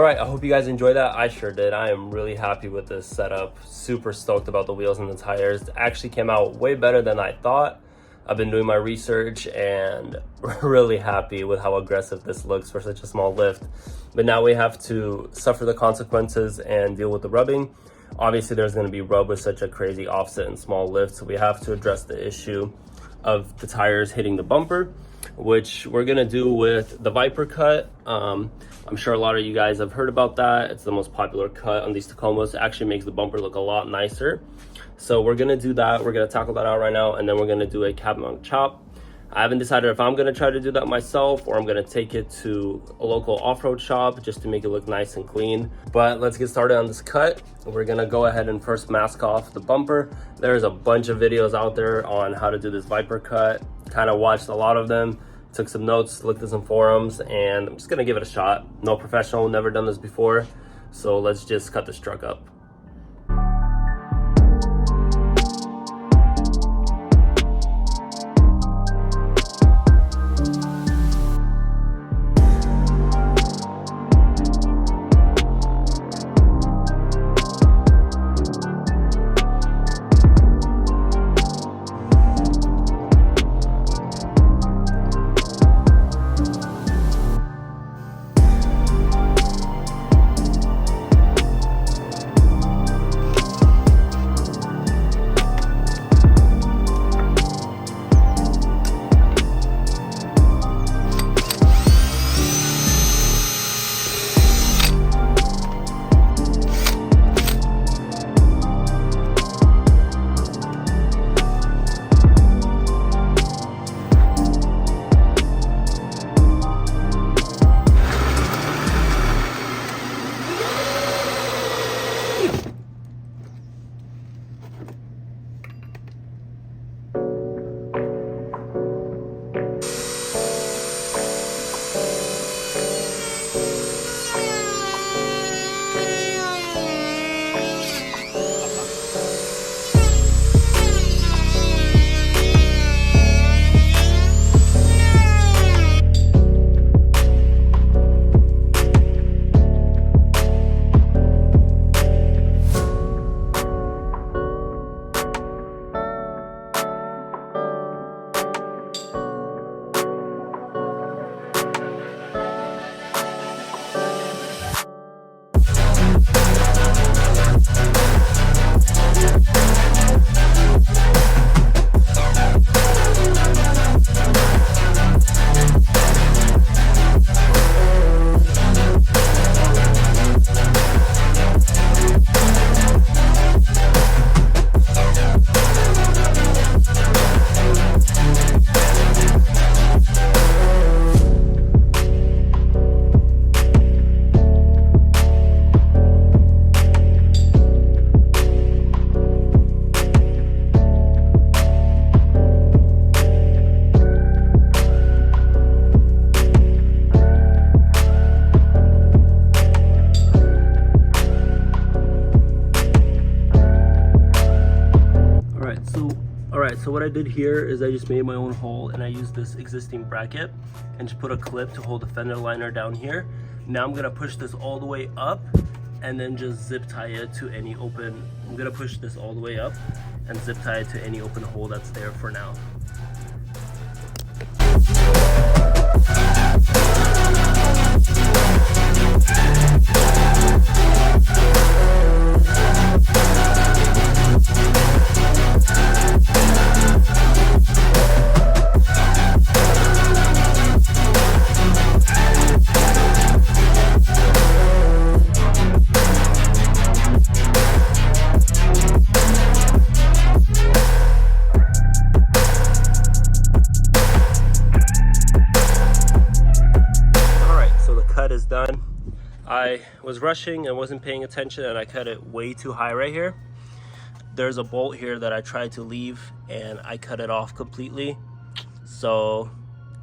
right, I hope you guys enjoyed that. I sure did. I am really happy with this setup. Super stoked about the wheels and the tires. It actually came out way better than I thought. I've been doing my research and really happy with how aggressive this looks for such a small lift. But now we have to suffer the consequences and deal with the rubbing. Obviously there's going to be rub with such a crazy offset and small lift, so we have to address the issue of the tires hitting the bumper, which we're going to do with the Viper cut. I'm sure a lot of you guys have heard about that. It's the most popular cut on these Tacomas. It actually makes the bumper look a lot nicer. So we're gonna do that. We're gonna tackle that out right now, and then we're gonna do a cab mount chop. I haven't decided if I'm gonna try to do that myself or I'm gonna take it to a local off-road shop just to make it look nice and clean. But let's get started on this cut. We're gonna go ahead and first mask off the bumper. There's a bunch of videos out there on how to do this Viper cut. Kind of watched a lot of them, took some notes, looked at some forums, and I'm just gonna give it a shot. No professional, never done this before. So let's just cut this truck up. So what I did here is I just made my own hole and I used this existing bracket and just put a clip to hold the fender liner down here. Now I'm gonna push this all the way up and then just zip tie it to any open. I'm gonna push this all the way up and zip tie it to any open hole that's there for now. Done. I was rushing and wasn't paying attention and I cut it way too high right here. There's a bolt here that I tried to leave and I cut it off completely. So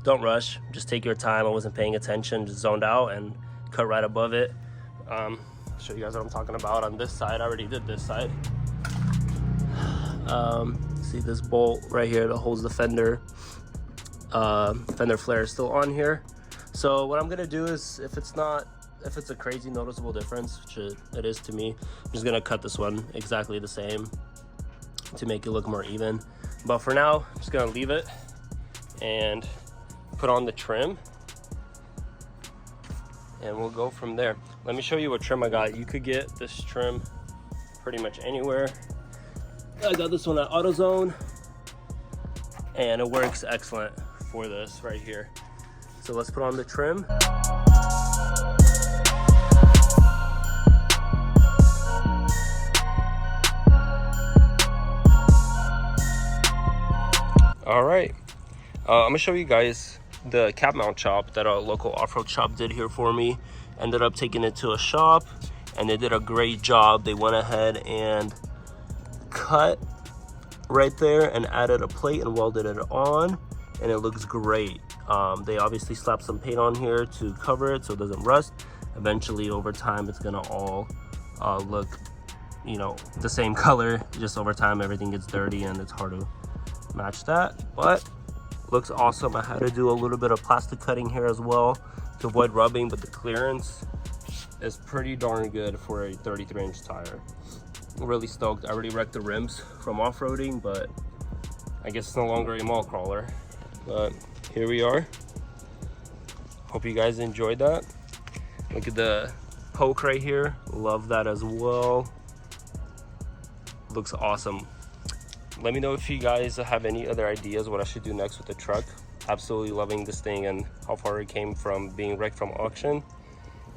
don't rush, just take your time. I wasn't paying attention, just zoned out and cut right above it. I'll show you guys what I'm talking about on this side. I already did this side. See this bolt right here that holds the fender flare is still on here. So what I'm gonna do is, if it's not if it's a crazy noticeable difference, which it is to me. I'm just gonna cut this one exactly the same to make it look more even. But for now, I'm just gonna leave it and put on the trim, and we'll go from there. Let me show you what trim I got. You could get this trim pretty much anywhere. I got this one at AutoZone, and it works excellent for this right here. So let's put on the trim. All right, I'm gonna show you guys the cap mount chop that a local off-road shop did here for me. Ended up taking it to a shop, and they did a great job. They went ahead and cut right there and added a plate and welded it on, and it looks great. They obviously slapped some paint on here to cover it so it doesn't rust. Eventually, over time, it's gonna all look, you know, the same color. Just over time, everything gets dirty and it's hard to match that, but looks awesome. I had to do a little bit of plastic cutting here as well to avoid rubbing, but the clearance is pretty darn good for a 33-inch tire. Really stoked. I already wrecked the rims from off-roading, but I guess it's no longer a mall crawler. But here we are. Hope you guys enjoyed that. Look at the poke right here. Love that as well. Looks awesome. Let me know if you guys have any other ideas what I should do next with the truck. Absolutely loving this thing and how far it came from being wrecked from auction,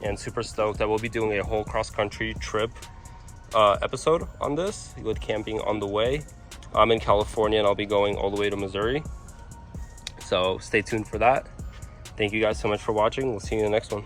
and super stoked. I will be doing a whole cross-country trip episode on this with camping on the way. I'm in California and I'll be going all the way to Missouri, so stay tuned for that. Thank you guys so much for watching. We'll see you in the next one.